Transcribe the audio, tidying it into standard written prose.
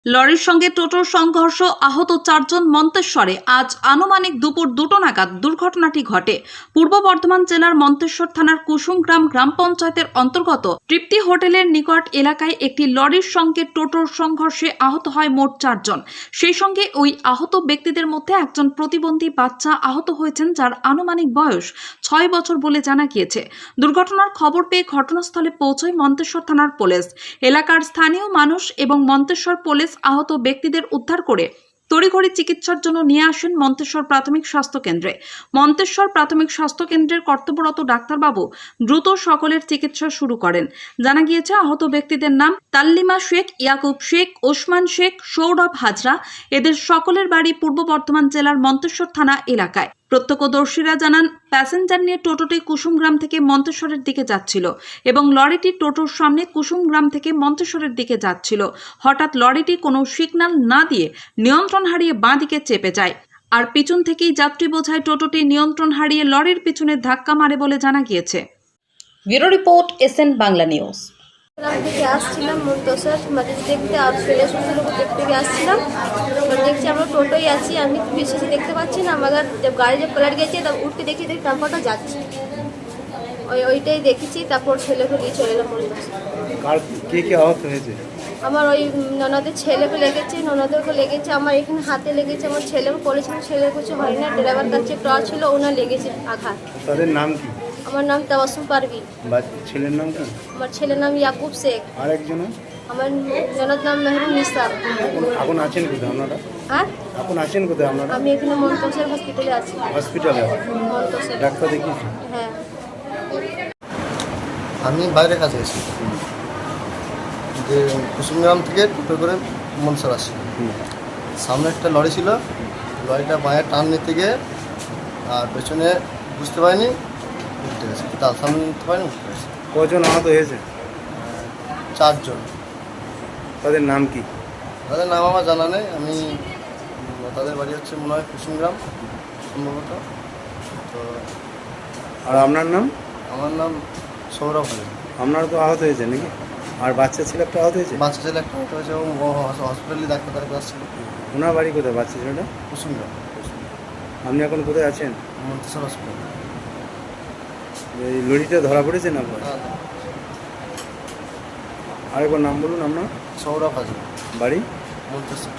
লরির সঙ্গে টোটোর সংঘর্ষ, আহত 4 জন। মন্তেশ্বরে আজ আনুমানিক দুপুর 2টো নাগাদ দুর্ঘটনাটি ঘটে। পূর্ব বর্ধমান জেলার মন্তেশ্বর থানার কুসুমগ্রাম গ্রাম পঞ্চায়েতের অন্তর্গত তৃপ্তি হোটেলের নিকট এলাকায় একটি লরির সঙ্গে টোটোর সংঘর্ষে আহত হয় মোট 4 জন। সেই সঙ্গে ওই আহত ব্যক্তিদের মধ্যে একজন প্রতিবন্ধী বাচ্চা আহত হয়েছেন, যার আনুমানিক বয়স 6 বছর বলে জানা গিয়েছে। দুর্ঘটনার খবর পেয়ে ঘটনাস্থলে পৌঁছয় মন্তেশ্বর থানার পুলিশ। এলাকার স্থানীয় মানুষ এবং মন্তেশ্বর পুলিশ আহত ব্যক্তিদের উদ্ধার করে তড়িঘড়ি চিকিৎসার জন্য নিয়ে আসেন মন্তেশ্বর প্রাথমিক স্বাস্থ্য কেন্দ্রে। মন্তেশ্বর প্রাথমিক স্বাস্থ্য কেন্দ্রের কর্তব্যরত ডাক্তারবাবু দ্রুত সকলের চিকিৎসা শুরু করেন। জানা গিয়েছে আহত ব্যক্তিদের নাম তাল্লিমা শেখ, ইয়াকুব শেখ, ওসমান শেখ, সৌরভ হাজরা। এদের সকলের বাড়ি পূর্ব বর্ধমান জেলার মন্তেশ্বর থানা এলাকায়। প্রত্যক্ষদর্শীরা জানান, প্যাসেঞ্জার নিয়ে টোটোটি কুসুমগ্রাম থেকে মন্তেশ্বরের দিকে যাচ্ছিল এবং লরিটি টোটোর সামনে কুসুমগ্রাম থেকে মন্তেশ্বরের দিকে যাচ্ছিল। হঠাৎ লরিটি কোনো সিগন্যাল না দিয়ে নিয়ন্ত্রণ হারিয়ে বাঁ দিকে চেপে যায়, আর পিছন থেকেই যাত্রী বোঝাই টোটোটি নিয়ন্ত্রণ হারিয়ে লরির পিছনে ধাক্কা মারে বলে জানা গিয়েছে। Bureau report, SN Bangla news. থেকে আসছিলাম মন্তেশ্বর মানে দেখতে, আর ছেলে শ্বশুর দেখতে আসছিলাম। দেখছি আমরা টোটোই আছি, আমি বিশেষ দেখতে পাচ্ছি না। আমার গাড়ি যে পাল্ট গেছে, তা উঠতে দেখি টেম্পোটা যাচ্ছে, ওইটাই দেখেছি। তারপর ছেলেকে নিয়ে চলে এলাম মন্তেশ্বর। কে আহত হয়েছে? আমার ওই ননদের ছেলেকে লেগেছে, ননদেরকে লেগেছে, আমার এখানে হাতে লেগেছে। আমার ছেলেকে বলেছিল, ছেলের কিছু হয় না। ড্রাইভার কাছে ট্রল ছিল, ওনার লেগেছে আঘাত। তাদের নাম কি? আমার নাম তাবাসসুম পারভিন। ছেলের নাম কি? আমার ছেলের নাম ইয়াকুব শেখ। আরেকজন? আমার ননদ নাম মেহরুন নিসা। এখন আছেন কোথায় আপনারা? হ্যাঁ, এখন আছেন কোথায় আপনারা? আমি এখানে মন্তেশ্বর হসপিটালে আছি। হসপিটালে? মন্তেশ্বর। ডাক্তার দেখিয়েছি? হ্যাঁ। আমি বাইরে কাজে এসেছি, যে কুসুমগ্রাম থেকে টোটো করে মনসর আসছি। সামনে একটা লরি ছিল, লরিটা বাঁয়ে টান নিতে গিয়ে আর পেছনে বুঝতে পারিনি, উঠতে গেছে। তার সামনে নিতে পারিনি, উঠতে গেছে। কজন আহত হয়েছে? 4 জন। তাদের নাম কি? তাদের নাম আমার জানা নেই। আমি তাদের বাড়ি হচ্ছে মনে হয় কুসুমগ্রাম সম্ভবত। তো আর আপনার নাম? আমার নাম সৌরভ হাজরা। আপনার তো আহত হয়েছে নাকি? আর বাচ্চা ছেলে একটা আহত হয়েছে? বাচ্চা ছেলে একটা হতে হয়েছে এবং ও হসপিটালে ডাক্তার তার কাছে ছিল। ওনার বাড়ি কোথায় বাচ্চা ছেলেটা? কুসুমগ্রাম আপনি এখন কোথায় আছেন? মন্তেশ্বর হসপিটাল। এই লরিটা ধরা পড়েছে না? আরেকবার নাম বলুন আপনার। সৌরভ হাজরা, বাড়ি? মন্তেশ্বর।